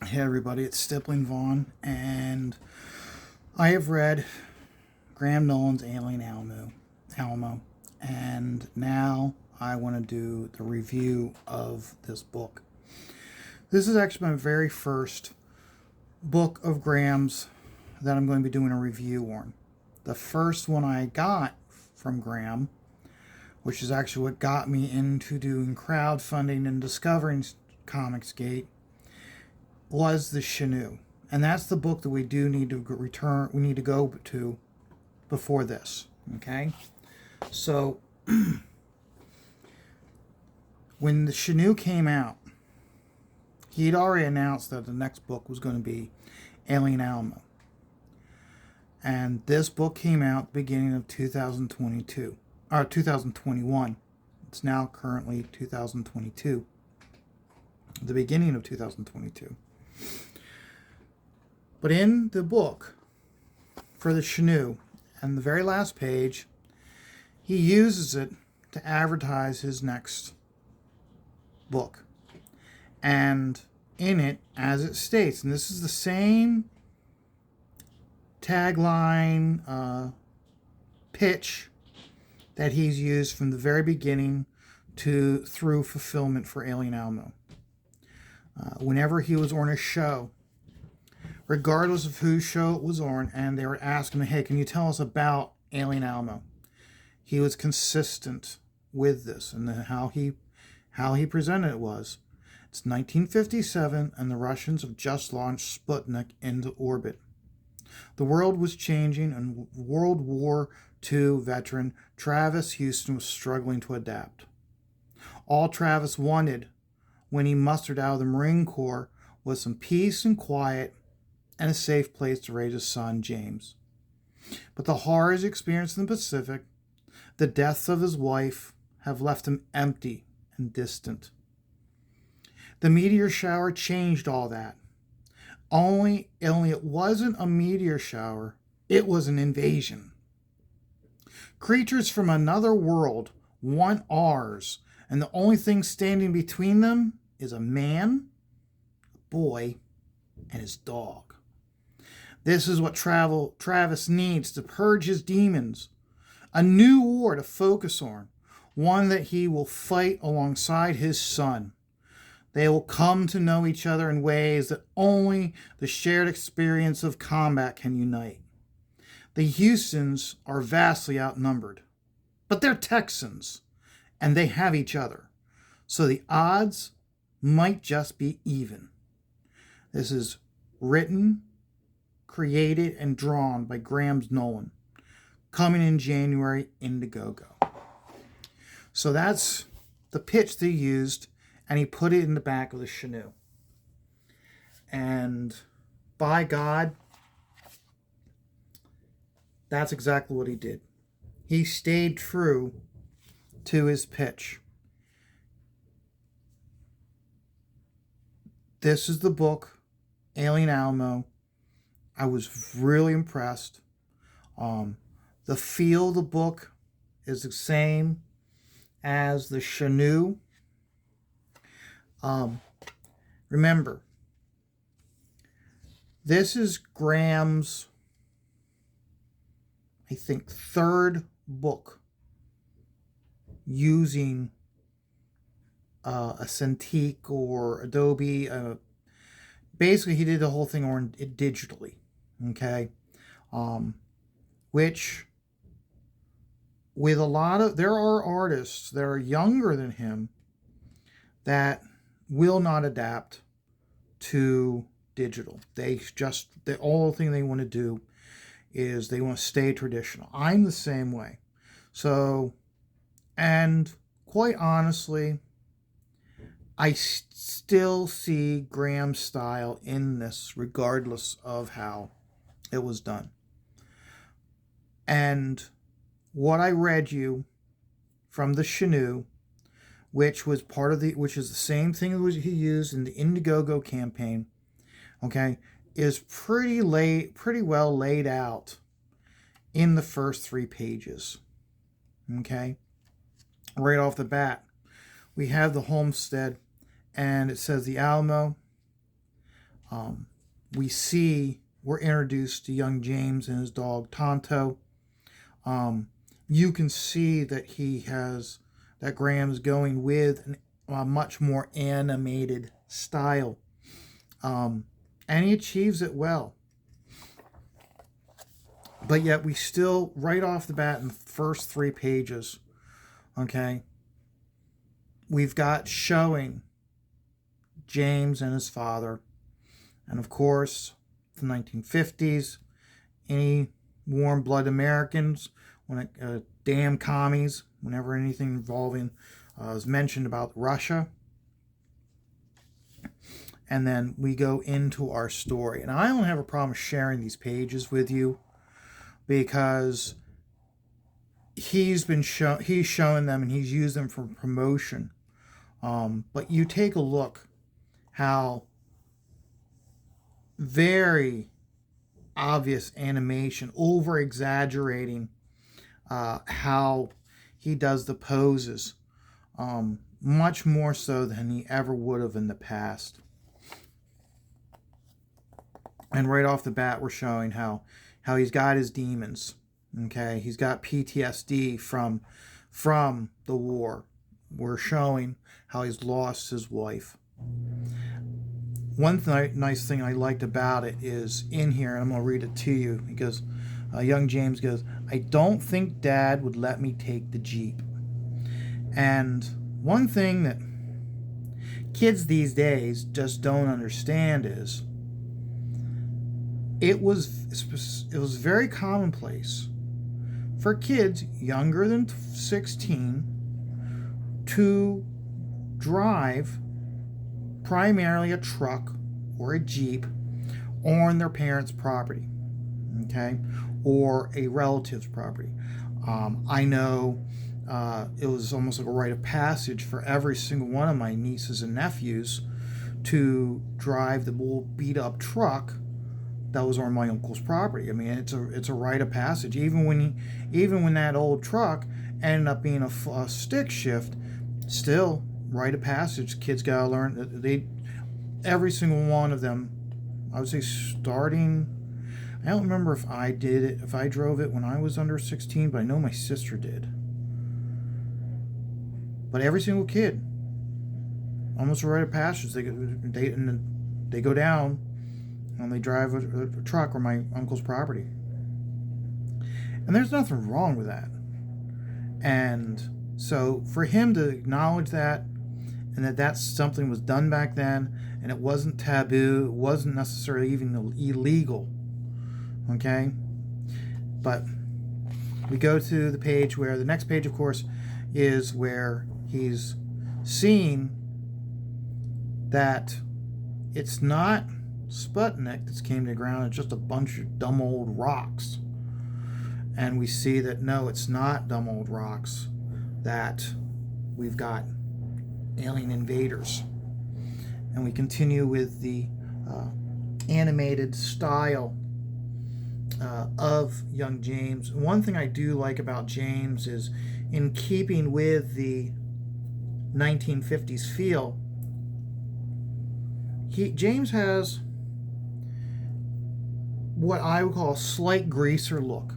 Hey everybody, it's Stippling Vaughn, and I have read Graham Nolan's Alamo, and now I want to do the review of this book. This is actually my very first book of Graham's that I'm going to be doing a review on. The first one I got from Graham, which is actually what got me into doing crowdfunding and discovering Comicsgate, was the Canoe. And that's the book that we do need to return. We need to go to before this. Okay, so when the Canoe came out, he'd already announced that the next book was going to be Alien Alamo, and this book came out at the beginning of 2022 or 2021. It's now currently 2022, the beginning of 2022. But in the book for the Canoe, and the very last page, he uses it to advertise his next book. And in it, as it states, and this is the same tagline, pitch that he's used from the very beginning to through fulfillment for Alien Alamo. Whenever he was on a show, regardless of whose show it was on, and they were asking him, hey, can you tell us about Alien Alamo? He was consistent with this, and how he presented it was, it's 1957, and the Russians have just launched Sputnik into orbit. The world was changing, and World War II veteran Travis Houston was struggling to adapt. All Travis wanted when he mustered out of the Marine Corps was some peace and quiet and a safe place to raise his son, James. But the horrors he experienced in the Pacific, the deaths of his wife, have left him empty and distant. The meteor shower changed all that. Only it wasn't a meteor shower, it was an invasion. Creatures from another world want ours, and the only thing standing between them is a man, a boy, and his dog. This is what Travis needs to purge his demons. A new war to focus on, one that he will fight alongside his son. They will come to know each other in ways that only the shared experience of combat can unite. The Houstons are vastly outnumbered, but they're Texans, and they have each other. So the odds might just be even. This is written, created, and drawn by Graham Nolan. Coming in January, Indiegogo. So that's the pitch they used, and he put it in the back of the Canoe. And by God, that's exactly what he did. He stayed true to his pitch. This is the book, Alien Alamo. I was really impressed. The feel of the book is the same as the Canoe. Remember, this is Graham's, I think, third book using a Cintiq or Adobe. Basically, he did the whole thing on it digitally. Okay, which with a lot of, there are artists that are younger than him that will not adapt to digital. The only thing they want to do is they want to stay traditional. I'm the same way. So, and quite honestly, I still see Graham's style in this, regardless of how it was done. And what I read you from the Canoe, which is the same thing that he used in the Indiegogo campaign, okay, is pretty well laid out in the first 3 pages. Okay, right off the bat, we have the homestead, and it says the Alamo We're introduced to young James and his dog Tonto. You can see that Graham's going with a much more animated style. And he achieves it well. But yet we still, right off the bat in the first 3 pages, okay, we've got showing James and his father. And of course, the 1950s, any warm-blooded Americans, damn commies, whenever anything involving is mentioned about Russia. And then we go into our story. And I don't have a problem sharing these pages with you because he's shown them and he's used them for promotion. But you take a look how very obvious animation, over exaggerating how he does the poses, much more so than he ever would have in the past. And right off the bat, we're showing how he's got his demons. Okay, he's got PTSD from the war. We're showing how he's lost his wife. One nice thing I liked about it is in here, and I'm going to read it to you, because young James goes, "I don't think Dad would let me take the Jeep." And one thing that kids these days just don't understand is it was very commonplace for kids younger than 16 to drive primarily a truck or a Jeep on their parents' property, okay, or a relative's property. I know it was almost like a rite of passage for every single one of my nieces and nephews to drive the old beat-up truck that was on my uncle's property. I mean, it's a rite of passage. Even when that old truck ended up being a stick shift, still rite of passage. Kids gotta learn. Every single one of them, I would say starting. I don't remember if I did it, if I drove it when I was under 16, but I know my sister did. But every single kid, almost a rite of passage. They go down and they drive a truck on my uncle's property. And there's nothing wrong with that. And so for him to acknowledge that, and that's something was done back then, and it wasn't taboo, it wasn't necessarily even illegal, okay? But we go to the page where, the next page, of course, is where he's seeing that it's not Sputnik that's came to the ground, it's just a bunch of dumb old rocks. And we see that no, it's not dumb old rocks, that we've got alien invaders. And we continue with the animated style of young James. One thing I do like about James is, in keeping with the 1950s feel, James has what I would call a slight greaser look.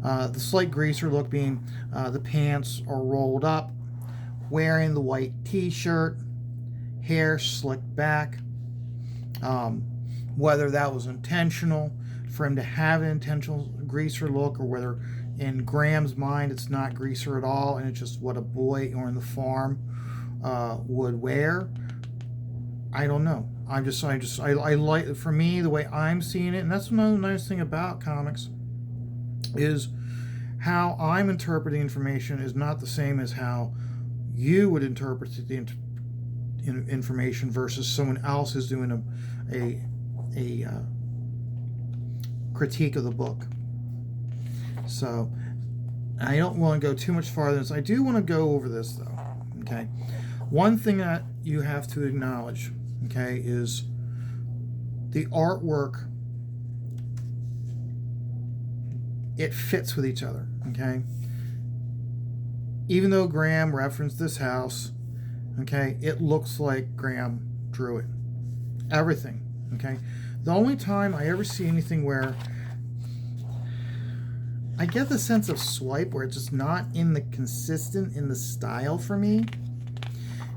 The slight greaser look being the pants are rolled up, wearing the white t-shirt, hair slicked back. Whether that was intentional for him to have an intentional greaser look, or whether in Graham's mind it's not greaser at all and it's just what a boy on the farm would wear, I don't know. I like, for me, the way I'm seeing it, and that's another nice thing about comics, is how I'm interpreting information is not the same as how you would interpret the information versus someone else is doing a critique of the book. So I don't want to go too much farther than this. I do want to go over this, though. Okay, one thing that you have to acknowledge, okay, is the artwork. It fits with each other, okay? Even though Graham referenced this house, okay, it looks like Graham drew it. Everything, Okay? The only time I ever see anything where I get the sense of swipe where it's just not in the consistent in the style for me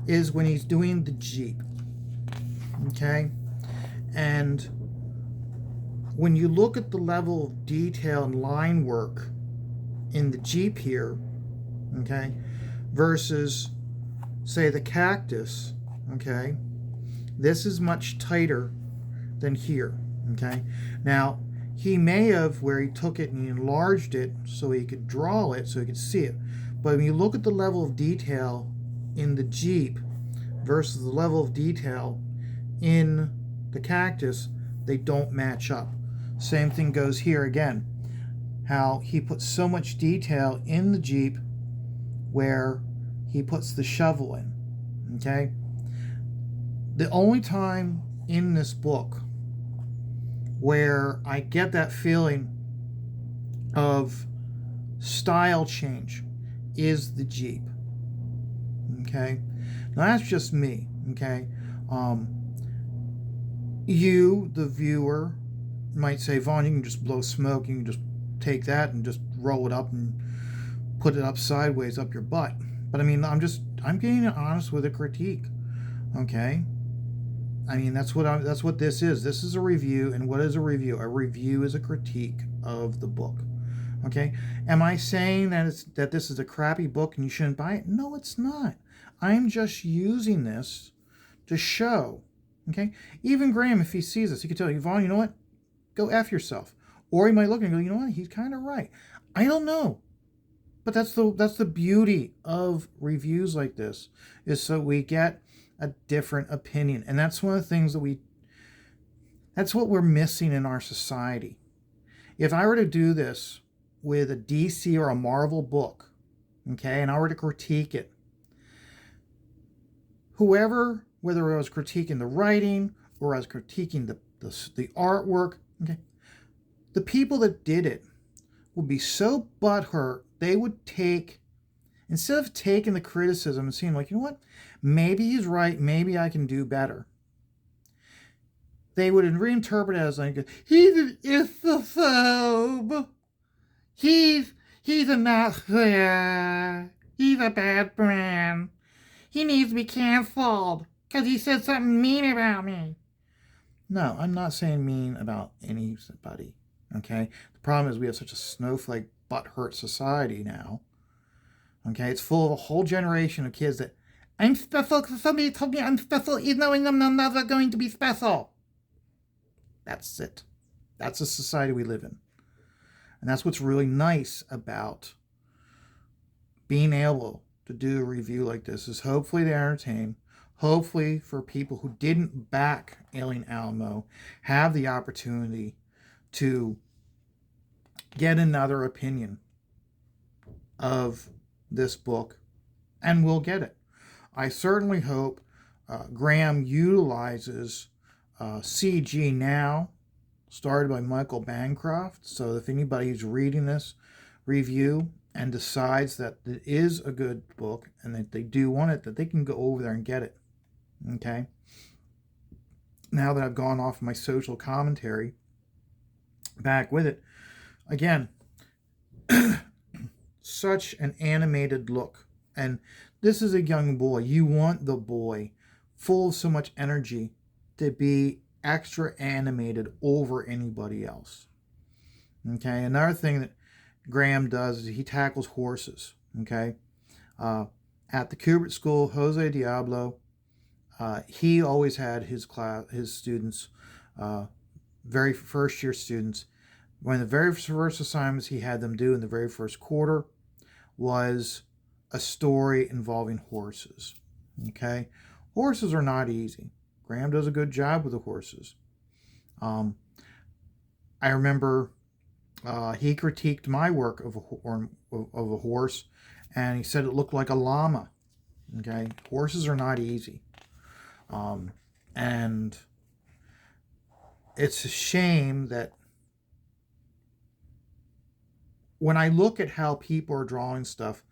is when he's doing the Jeep. Okay? And when you look at the level of detail and line work in the Jeep here, okay, versus, say, the Cactus, okay, this is much tighter than here, okay. Now, he may have, where he took it and he enlarged it so he could draw it, so he could see it. But when you look at the level of detail in the Jeep versus the level of detail in the Cactus, they don't match up. Same thing goes here again. How he puts so much detail in the Jeep where he puts the shovel in. Okay? The only time in this book where I get that feeling of style change is the Jeep. Okay? Now that's just me. Okay? You, the viewer, might say, Vaughn, you can just blow smoke. You can just take that and just roll it up and put it up sideways up your butt. But I mean, I'm being honest with a critique. Okay? I mean, that's what this is. This is a review, and what is a review? A review is a critique of the book. Okay? Am I saying that this is a crappy book and you shouldn't buy it? No, it's not. I'm just using this to show. Okay? Even Graham, if he sees this, he could tell you, Vaughn, you know what? Go F yourself. Or he might look and go, you know what? He's kind of right. I don't know. But that's the beauty of reviews like this, is so we get a different opinion. And that's one of the things that's what we're missing in our society. If I were to do this with a DC or a Marvel book, okay, and I were to critique it, whoever, whether I was critiquing the writing or I was critiquing the artwork, okay, the people that did it would be so butthurt, they would take, instead of taking the criticism and seeing like, you know what, maybe he's right, maybe I can do better, they would reinterpret it as like, he's an isophobe, he's a not, he's a bad man, he needs to be canceled because he said something mean about me. No, I'm not saying mean about anybody. Okay? The problem is we have such a snowflake, butthurt society now. Okay? It's full of a whole generation of kids that, I'm special because somebody told me I'm special, even though I'm never going to be special. That's it. That's the society we live in. And that's what's really nice about being able to do a review like this, is hopefully to entertain. Hopefully, for people who didn't back Alien Alamo, have the opportunity to get another opinion of this book, and will get it. I certainly hope Graham utilizes CG Now, started by Michael Bancroft, so if anybody's reading this review and decides that it is a good book and that they do want it, that they can go over there and get it. Okay? Now that I've gone off my social commentary, back with it, again, such an animated look. And this is a young boy. You want the boy full of so much energy to be extra animated over anybody else. Okay? Another thing that Graham does is he tackles horses. Okay? At the Kubert School, Jose Diablo, he always had his students, very first year students, one of the very first assignments he had them do in the very first quarter was a story involving horses. Okay? Horses are not easy. Graham does a good job with the horses. I remember he critiqued my work of a horse, and he said it looked like a llama. Okay? Horses are not easy. And it's a shame that when I look at how people are drawing stuff,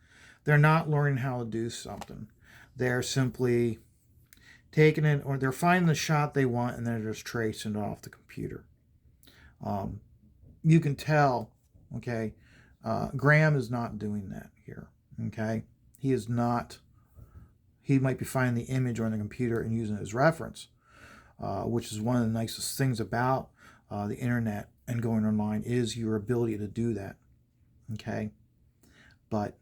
they're not learning how to do something. They're simply taking it, or they're finding the shot they want, and they're just tracing it off the computer. You can tell, okay, Graham is not doing that here, okay? He is not, he might be finding the image on the computer and using it as reference, which is one of the nicest things about the internet and going online is your ability to do that, okay? But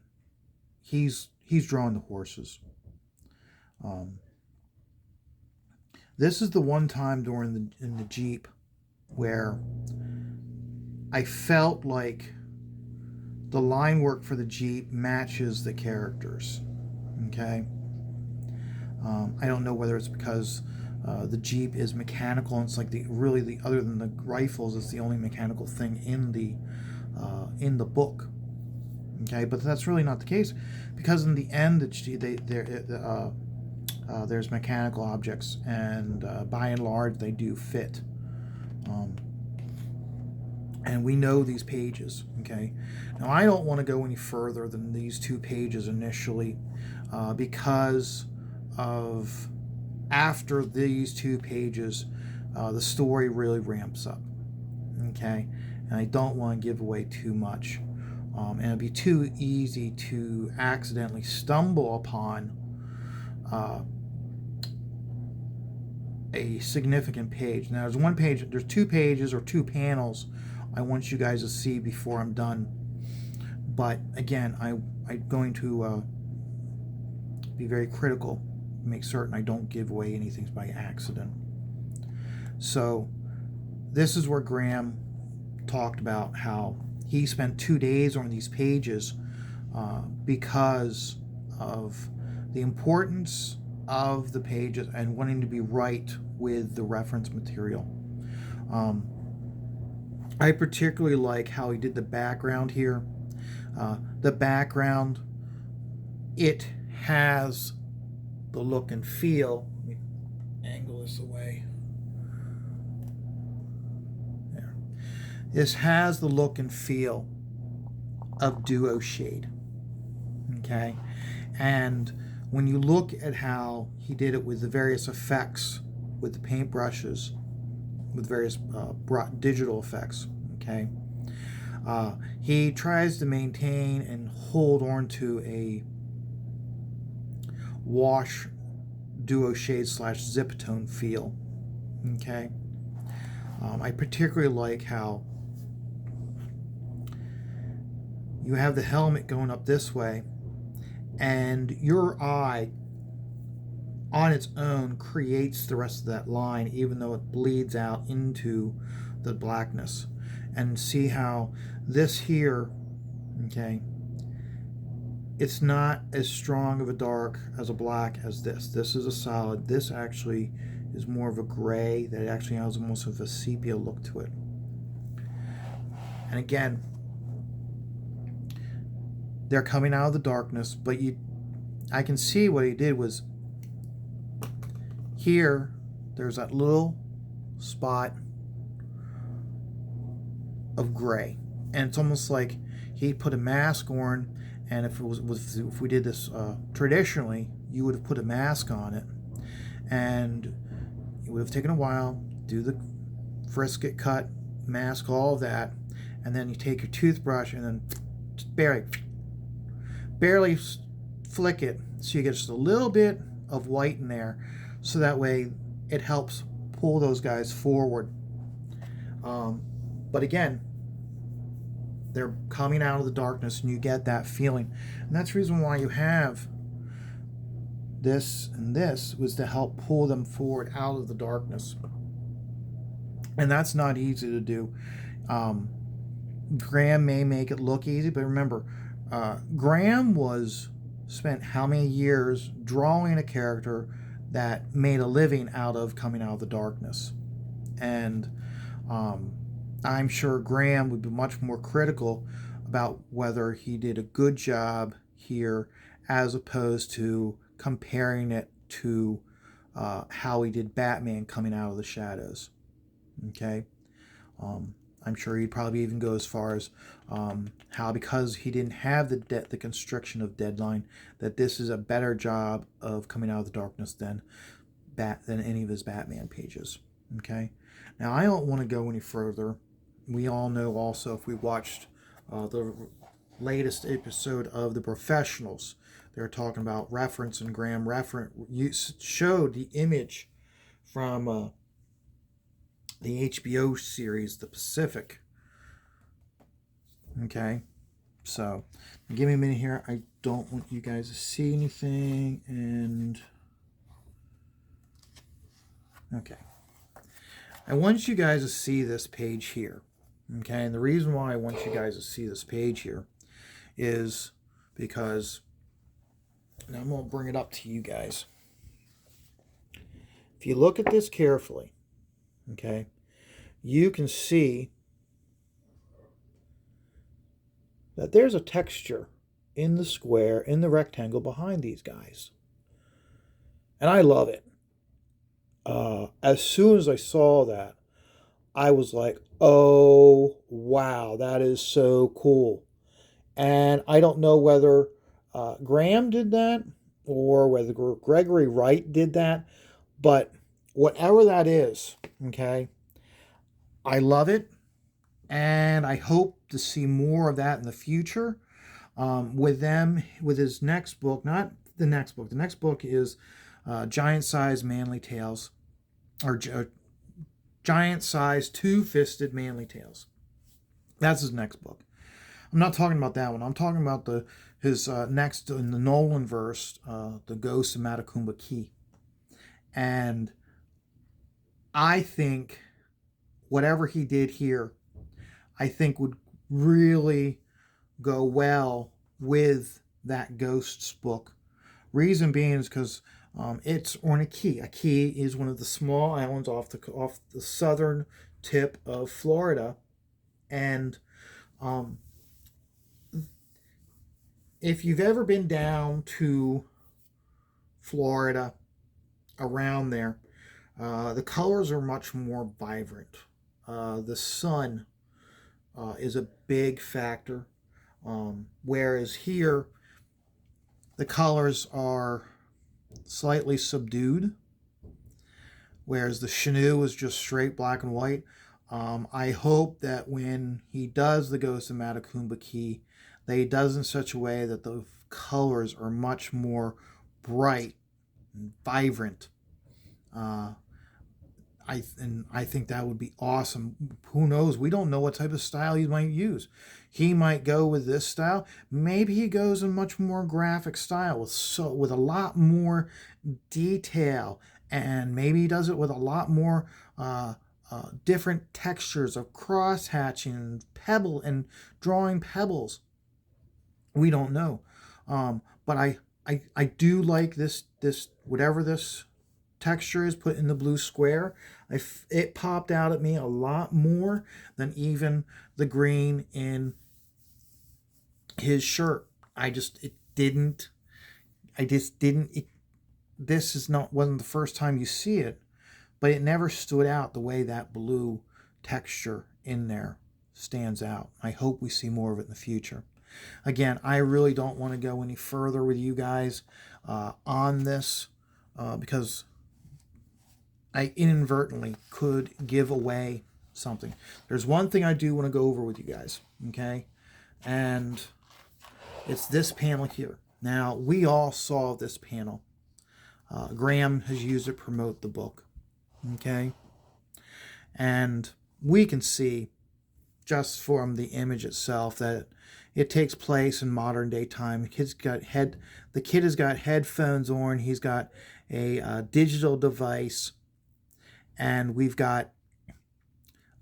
he's drawing the horses. This is the one time in the Jeep where I felt like the line work for the Jeep matches the characters. Okay. I don't know whether it's because the Jeep is mechanical and it's like other than the rifles, it's the only mechanical thing in the book. Okay, but that's really not the case, because in the end, there's mechanical objects, and by and large, they do fit. And we know these pages. Okay, now I don't want to go any further than these 2 pages initially, because of after these 2 pages, the story really ramps up. Okay, and I don't want to give away too much. And it'd be too easy to accidentally stumble upon a significant page. Now, there's 2 pages or 2 panels I want you guys to see before I'm done. But again, I'm going to be very critical, make certain I don't give away anything by accident. So, this is where Graham talked about how he spent 2 days on these pages because of the importance of the pages and wanting to be right with the reference material. I particularly like how he did the background here. The background, it has the look and feel. Let me angle this away. There. This has the look and feel of duo shade. Okay? And when you look at how he did it with the various effects, with the paintbrushes, with various digital effects, okay, he tries to maintain and hold on to a wash duo shade / zip tone feel. Okay, I particularly like how you have the helmet going up this way, and your eye on its own creates the rest of that line, even though it bleeds out into the blackness. And see how this here, okay, it's not as strong of a dark as a black as this. This is a solid. This actually is more of a gray that actually has almost of a sepia look to it. And again, they're coming out of the darkness, but I can see what he did was here, there's that little spot of gray, and it's almost like he put a mask on. And if we did this traditionally, you would have put a mask on it, and it would have taken a while. Do the frisket cut, mask, all of that, and then you take your toothbrush and then just barely flick it, so you get just a little bit of white in there, so that way it helps pull those guys forward. But again, they're coming out of the darkness, and you get that feeling. And that's the reason why you have this and this, was to help pull them forward out of the darkness. And that's not easy to do. Graham may make it look easy, but remember, Graham spent how many years drawing a character that made a living out of coming out of the darkness. And I'm sure Graham would be much more critical about whether he did a good job here, as opposed to comparing it to how he did Batman coming out of the shadows. Okay? I'm sure he'd probably even go as far as how, because he didn't have the constriction of deadline, that this is a better job of coming out of the darkness than any of his Batman pages. Okay, now I don't want to go any further. We all know also, if we watched the latest episode of The Professionals, they're talking about reference, and Graham showed the image from the HBO series The Pacific. Okay, so give me a minute here. I don't want you guys to see anything. And okay, I want you guys to see this page here. Okay, and the reason why I want you guys to see this page here is because, and I'm going to bring it up to you guys. If you look at this carefully, okay, you can see that there's a texture in the square, in the rectangle behind these guys. And I love it. As soon as I saw that, I was like, oh, wow, that is so cool. And I don't know whether Graham did that or whether Gregory Wright did that, but whatever that is, okay, I love it. And I hope to see more of that in the future with his next book. Not the next book. The next book is Giant-Sized Manly Tales, or Giant-Sized Two-Fisted Manly Tales. That's his next book. I'm not talking about that one. I'm talking about his next in the Nolan verse, The Ghost of Matacumba Key. And I think whatever he did here, I think would really go well with that Ghosts book. Reason being is because it's on a key. A key is one of the small islands off the southern tip of Florida, and if you've ever been down to Florida, around there, the colors are much more vibrant. The sun is a big factor, whereas here the colors are slightly subdued, whereas the Chenoo is just straight black and white. I hope that when he does the Ghost of Matacumba Key, that he does in such a way that the colors are much more bright and vibrant. I think that would be awesome. Who knows? We don't know what type of style he might use. He might go with this style. Maybe he goes in much more graphic style with a lot more detail, and maybe he does it with a lot more different textures of cross hatching and and drawing pebbles. We don't know, but I do like this whatever this texture is put in the blue square. It popped out at me a lot more than even the green in his shirt. This wasn't the first time you see it, but it never stood out the way that blue texture in there stands out. I hope we see more of it in the future. Again, I really don't want to go any further with you guys on this because I inadvertently could give away something. There's one thing I do want to go over with you guys, okay? And it's this panel here. Now, we all saw this panel. Graham has used it to promote the book, okay? And we can see just from the image itself that it takes place in modern day time. The kid has got headphones on. He's got a digital device. And we've got,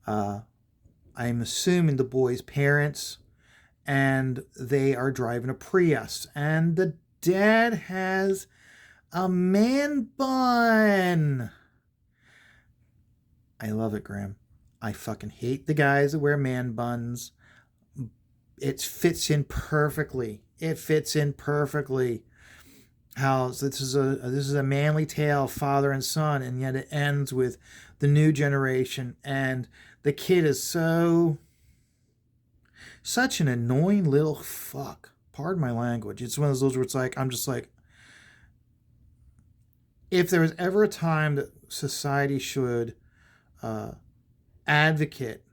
I'm assuming, the boy's parents, and they are driving a Prius. And the dad has a man bun. I love it, Graham. I fucking hate the guys that wear man buns. It fits in perfectly. How this is a manly tale, father and son, and yet it ends with the new generation, and the kid is such an annoying little fuck. Pardon my language. It's one of those where it's like, I'm just like, if there was ever a time that society should advocate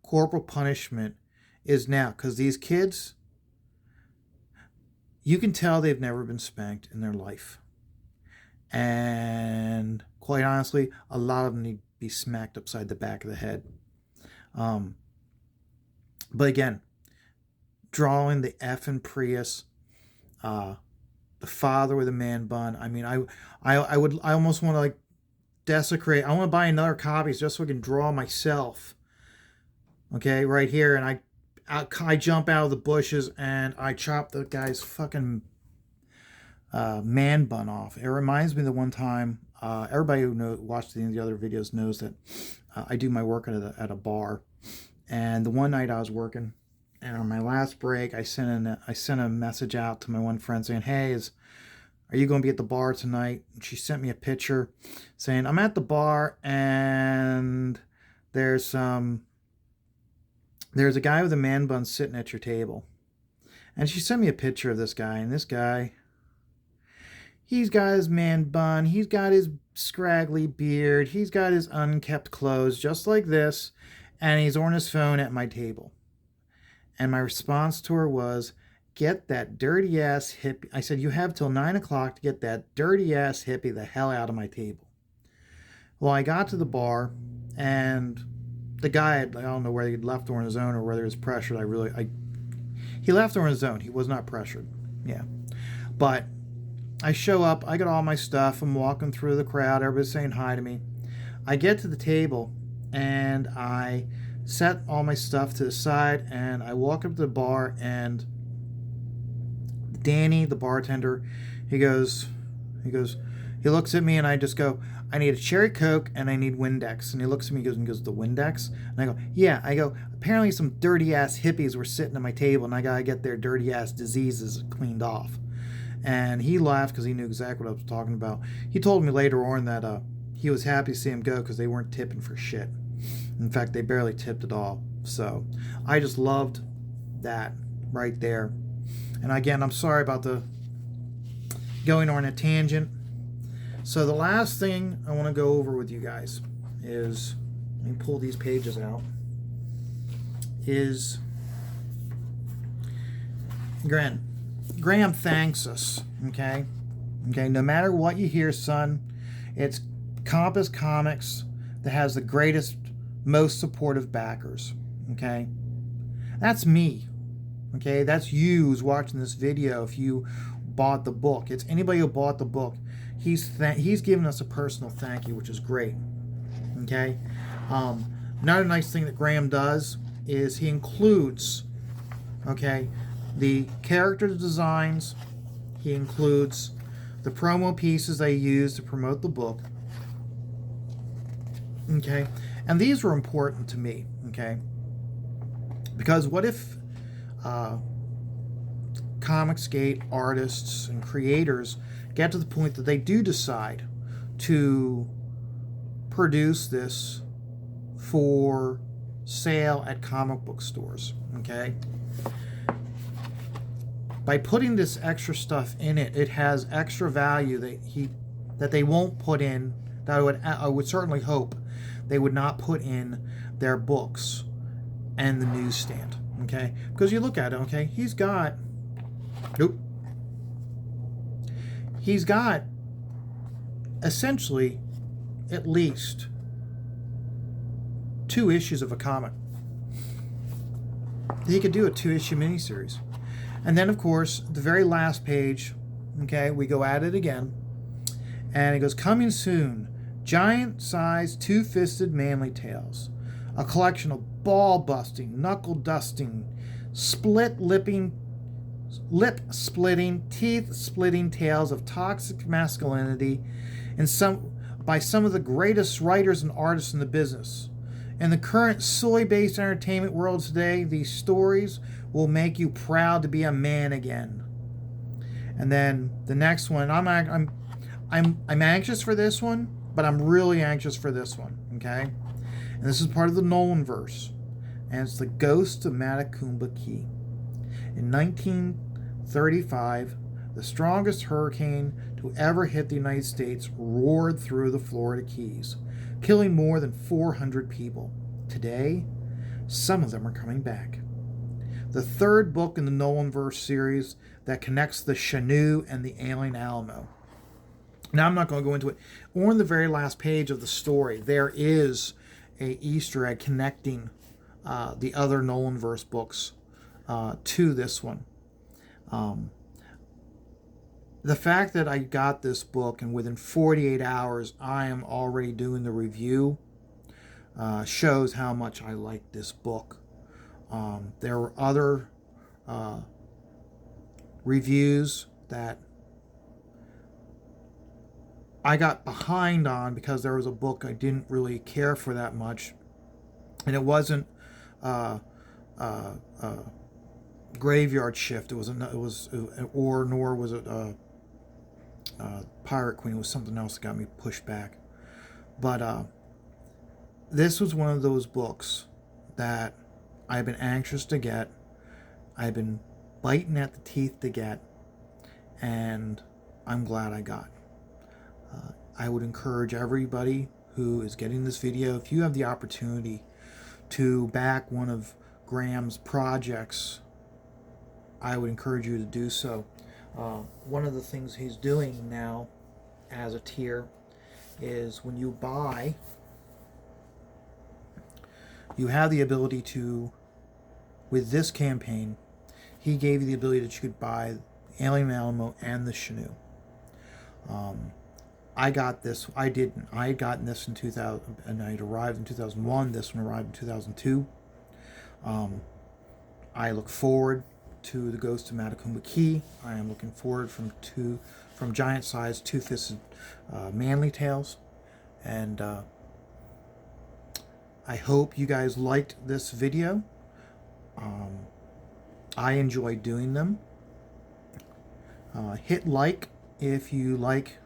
corporal punishment, is now, because these kids, you can tell they've never been spanked in their life. And quite honestly, a lot of them need to be smacked upside the back of the head. But again, drawing the effing Prius, the father with a man bun. I mean, I almost want to like desecrate. I want to buy another copy just so I can draw myself. Okay, right here, and I jump out of the bushes and I chop the guy's fucking man bun off. It reminds me of the one time. Everybody who watched the other videos knows that I do my work at a bar, and the one night I was working, and on my last break, I sent a message out to my one friend saying, "Hey, are you going to be at the bar tonight?" And she sent me a picture saying, "I'm at the bar, and there's a guy with a man bun sitting at your table." And she sent me a picture of this guy, and this guy, he's got his man bun, he's got his scraggly beard, he's got his unkept clothes, just like this, and he's on his phone at my table. And my response to her was, "Get that dirty ass hippie." I said, "You have till 9 o'clock to get that dirty ass hippie the hell out of my table." Well, I got to the bar, and the guy, I don't know whether he'd left on his own or whether he was pressured. He left on his own. He was not pressured. Yeah. But I show up, I got all my stuff, I'm walking through the crowd, everybody's saying hi to me. I get to the table, and I set all my stuff to the side, and I walk up to the bar, and Danny, the bartender, he looks at me, and I just go, "I need a cherry Coke, and I need Windex." And he looks at me and goes, "The Windex?" And I go, "Yeah." I go, "Apparently some dirty-ass hippies were sitting at my table, and I got to get their dirty-ass diseases cleaned off." And he laughed because he knew exactly what I was talking about. He told me later on that he was happy to see him go because they weren't tipping for shit. In fact, they barely tipped at all. So I just loved that right there. And again, I'm sorry about the going on a tangent. So the last thing I want to go over with you guys is, let me pull these pages out, is Graham thanks us, okay? Okay, no matter what you hear, son, it's Compass Comics that has the greatest, most supportive backers, okay? That's me, okay? That's you who's watching this video if you bought the book. It's anybody who bought the book. He's given us a personal thank you, which is great, okay? Another nice thing that Graham does is he includes, okay, the character designs, he includes the promo pieces they use to promote the book, okay? And these were important to me, okay? Because what if Comicsgate artists and creators get to the point that they do decide to produce this for sale at comic book stores, okay? By putting this extra stuff in it, it has extra value that they won't put in, that I would certainly hope they would not put in their books and the newsstand, okay? Because you look at it, okay, he's got essentially at least 2 issues of a comic. He could do a 2-issue miniseries. And then, of course, the very last page, okay, we go at it again. And it goes, "Coming soon, giant-sized, two-fisted manly tales. A collection of ball-busting, knuckle-dusting, lip-splitting, teeth-splitting tales of toxic masculinity by some of the greatest writers and artists in the business. In the current soy-based entertainment world today, these stories will make you proud to be a man again." And then the next one, I'm anxious for this one, but I'm really anxious for this one, okay? And this is part of the Nolan verse, and it's The Ghost of Matacumba Key. In 1935, The strongest hurricane to ever hit the United States roared through the Florida Keys, killing more than 400 people. Today, some of them are coming back. The third book in the Nolanverse series that connects the Chenoo and the Alien Alamo. Now, I'm not going to go into it. On the very last page of the story, there is a Easter egg connecting the other Nolanverse books to this one. The fact that I got this book and within 48 hours I am already doing the review shows how much I like this book. There were other reviews that I got behind on because there was a book I didn't really care for that much, and it wasn't Graveyard Shift. Nor was it Pirate Queen. It was something else that got me pushed back. But this was one of those books that I've been anxious to get. I've been biting at the teeth to get, and I'm glad I got. I would encourage everybody who is getting this video, if you have the opportunity to back one of Graham's projects, I would encourage you to do so. One of the things he's doing now as a tier is when you buy, you have the ability to, with this campaign, he gave you the ability that you could buy Alien Alamo and the Chenoo. I got this. I didn't. I had gotten this in 2000, and it arrived in 2001. This one arrived in 2002. I look forward to the Ghost of Matacumba Key. I am looking forward from giant-sized, two-fisted manly tales, and I hope you guys liked this video. I enjoy doing them. Hit like if you like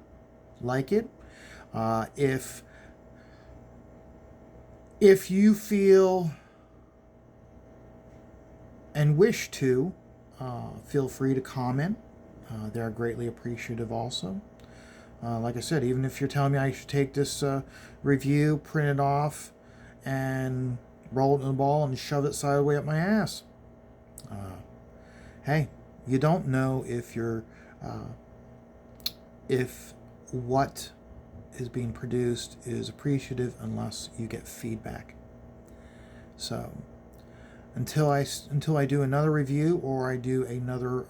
it. If you feel and wish to, feel free to comment. They're greatly appreciative also. Like I said, even if you're telling me I should take this review, print it off, and roll it in the ball and shove it sideways up my ass. Hey, you don't know if what is being produced is appreciative unless you get feedback. So until I do another review or I do another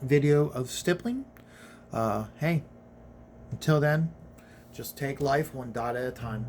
video of stippling, hey, until then, just take life one dot at a time.